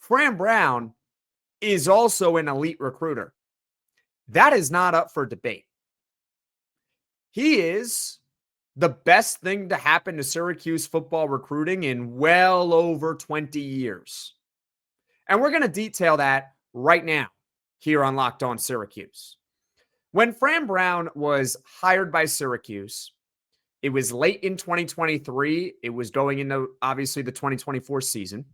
Fran Brown is also an elite recruiter. That is not up for debate. He is the best thing to happen to Syracuse football recruiting in well over 20 years. And we're going to detail that right now here on Locked On Syracuse. When Fran Brown was hired by Syracuse, it was late in 2023. It was going into, obviously, the 2024 season.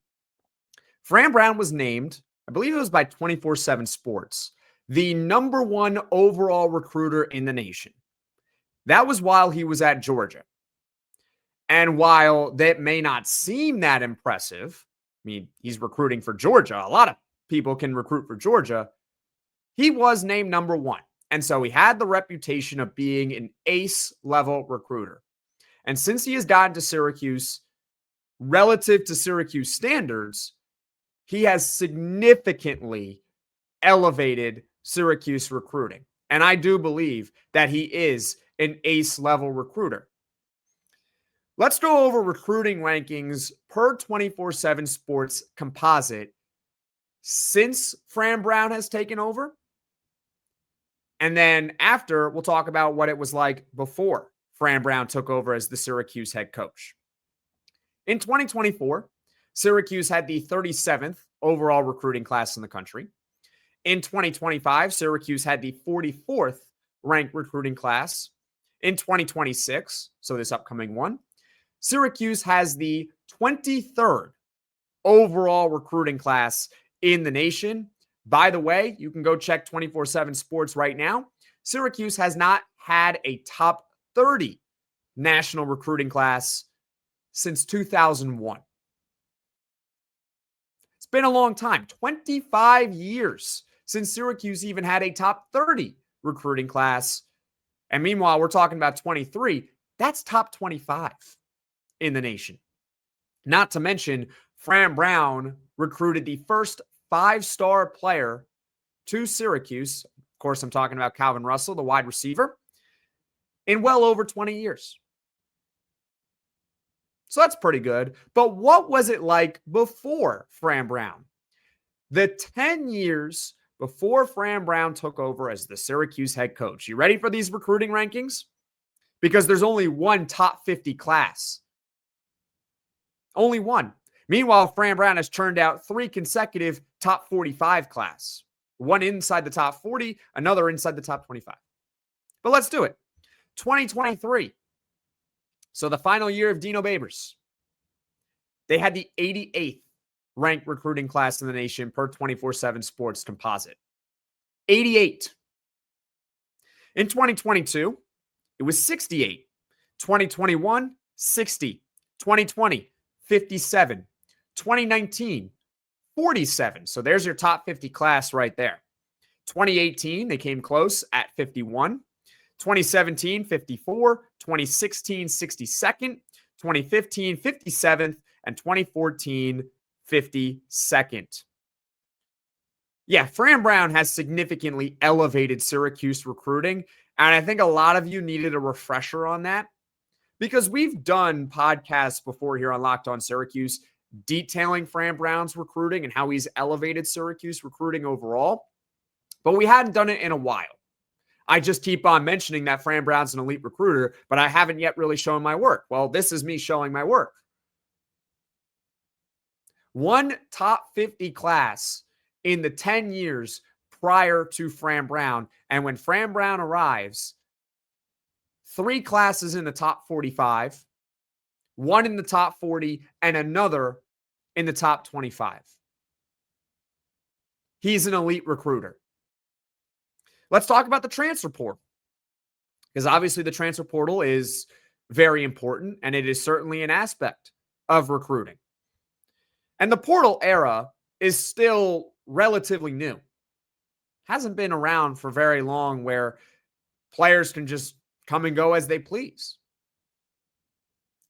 Fran Brown was named, I believe it was by 24/7 Sports, the number one overall recruiter in the nation. That was while he was at Georgia. And while that may not seem that impressive, I mean, he's recruiting for Georgia. A lot of people can recruit for Georgia. He was named number one. And so he had the reputation of being an ace-level recruiter. And since he has gotten to Syracuse, relative to Syracuse standards, he has significantly elevated Syracuse recruiting. And I do believe that he is an ace-level recruiter. Let's go over recruiting rankings per 24/7 Sports composite since Fran Brown has taken over. And then after, we'll talk about what it was like before Fran Brown took over as the Syracuse head coach. In 2024, Syracuse had the 37th overall recruiting class in the country. In 2025, Syracuse had the 44th ranked recruiting class. In 2026, so this upcoming one, Syracuse has the 23rd overall recruiting class in the nation. By the way, you can go check 24/7 Sports right now. Syracuse has not had a top 30 national recruiting class since 2001. It's been a long time, 25 years since Syracuse even had a top 30 recruiting class. And meanwhile, we're talking about 23. That's top 25 in the nation. Not to mention, Fran Brown recruited the first 5-star player to Syracuse. Of course, I'm talking about Calvin Russell, the wide receiver, in well over 20 years. So that's pretty good. But what was it like before Fran Brown? The 10 years before Fran Brown took over as the Syracuse head coach. You ready for these recruiting rankings? Because there's only one top 50 class. Only one. Meanwhile, Fran Brown has churned out 3 consecutive top 45 class. One inside the top 40, another inside the top 25. But let's do it. 2023. So the final year of Dino Babers. They had the 88th ranked recruiting class in the nation per 24/7 Sports composite. 88. In 2022, it was 68. 2021, 60. 2020, 57. 2019, 47. So there's your top 50 class right there. 2018, they came close at 51. 2017, 54. 2016, 62nd. 2015, 57th. And 2014, 52nd. Yeah, Fran Brown has significantly elevated Syracuse recruiting. And I think a lot of you needed a refresher on that because we've done podcasts before here on Locked On Syracuse detailing Fran Brown's recruiting and how he's elevated Syracuse recruiting overall. But we hadn't done it in a while. I just keep on mentioning that Fran Brown's an elite recruiter, but I haven't yet really shown my work. Well, this is me showing my work. One top 50 class in the 10 years prior to Fran Brown. And when Fran Brown arrives, 3 classes in the top 45, 1 in the top 40, and another in the top 25. He's an elite recruiter. Let's talk about the transfer portal, because obviously the transfer portal is very important, and it is certainly an aspect of recruiting. And the portal era is still relatively new. Hasn't been around for very long where players can just come and go as they please.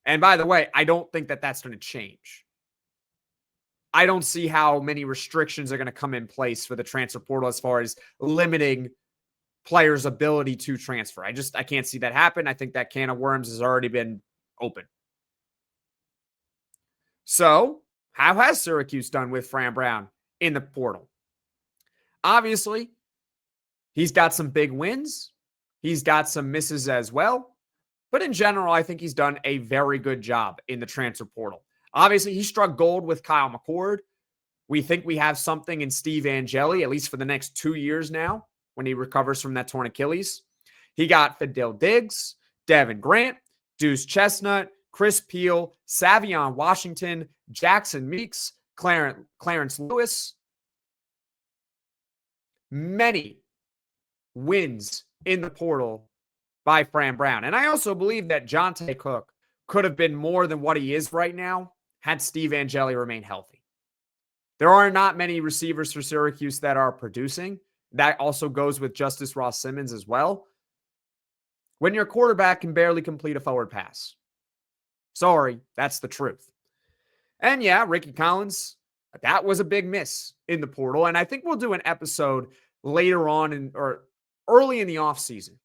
And by the way, I don't think that that's going to change. I don't see how many restrictions are going to come in place for the transfer portal as far as limiting players' ability to transfer. I can't see that happen. I think that can of worms has already been open. So How has Syracuse done with Fran Brown in the portal? Obviously, he's got some big wins. He's got some misses as well. But in general, I think he's done a very good job in the transfer portal. Obviously, he struck gold with Kyle McCord. We think we have something in Steve Angeli, at least for the next 2 years now, when he recovers from that torn Achilles. He got Fidel Diggs, Devin Grant, Deuce Chestnut, Chris Peel, Savion Washington, Jackson Meeks, Clarence Lewis. Many wins in the portal by Fran Brown. And I also believe that Jonte Cook could have been more than what he is right now had Steve Angeli remained healthy. There are not many receivers for Syracuse that are producing. That also goes with Justice Ross Simmons as well. When your quarterback can barely complete a forward pass. Sorry, that's the truth. And yeah, Ricky Collins, that was a big miss in the portal. And I think we'll do an episode later on or early in the offseason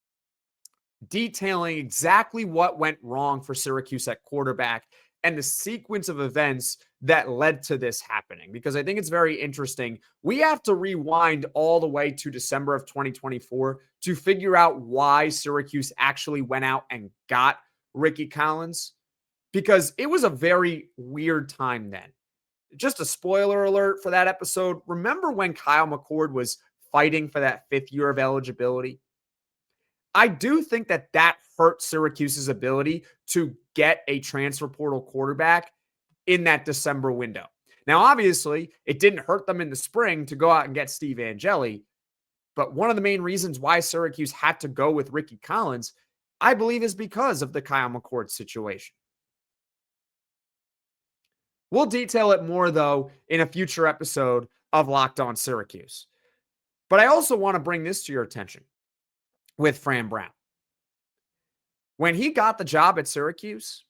detailing exactly what went wrong for Syracuse at quarterback and the sequence of events that led to this happening, because I think it's very interesting. We have to rewind all the way to December of 2024 to figure out why Syracuse actually went out and got Ricky Collins, because it was a very weird time then. Just a spoiler alert for that episode. Remember when Kyle McCord was fighting for that 5th year of eligibility? I do think that that hurt Syracuse's ability to get a transfer portal quarterback in that December window. Now, obviously, it didn't hurt them in the spring to go out and get Steve Angeli, but one of the main reasons why Syracuse had to go with Ricky Collins, I believe, is because of the Kyle McCord situation. We'll detail it more, though, in a future episode of Locked On Syracuse. But I also want to bring this to your attention with Fran Brown. When he got the job at Syracuse,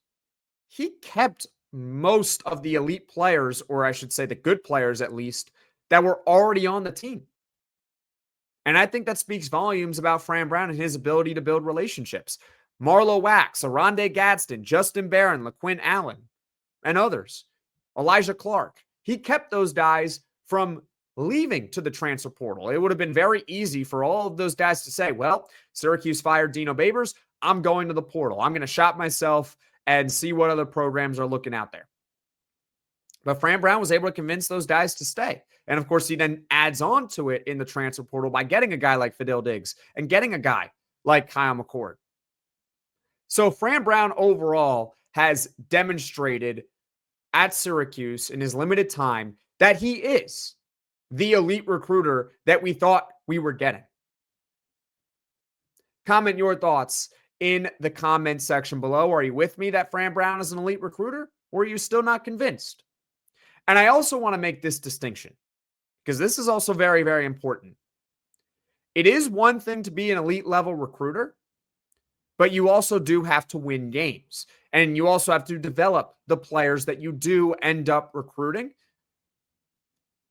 he kept most of the elite players, or I should say the good players at least, that were already on the team. And I think that speaks volumes about Fran Brown and his ability to build relationships. Marlo Wax, Aronde Gadsden, Justin Barron, LaQuinn Allen, and others. Elijah Clark. He kept those guys from leaving to the transfer portal. It would have been very easy for all of those guys to say, well, Syracuse fired Dino Babers. I'm going to the portal. I'm going to shop myself and see what other programs are looking out there. But Fran Brown was able to convince those guys to stay. And of course, he then adds on to it in the transfer portal by getting a guy like Fidel Diggs and getting a guy like Kyle McCord. So Fran Brown overall has demonstrated at Syracuse in his limited time that he is the elite recruiter that we thought we were getting. Comment your thoughts in the comment section below. Are you with me that Fran Brown is an elite recruiter, or are you still not convinced? And I also want to make this distinction, because this is also very, very important. It is one thing to be an elite level recruiter, but you also do have to win games. And you also have to develop the players that you do end up recruiting.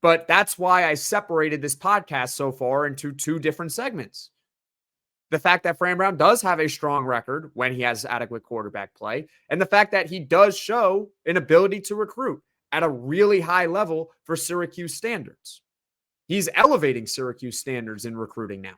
But that's why I separated this podcast so far into 2 different segments. The fact that Fran Brown does have a strong record when he has adequate quarterback play, and the fact that he does show an ability to recruit at a really high level for Syracuse standards. He's elevating Syracuse standards in recruiting now.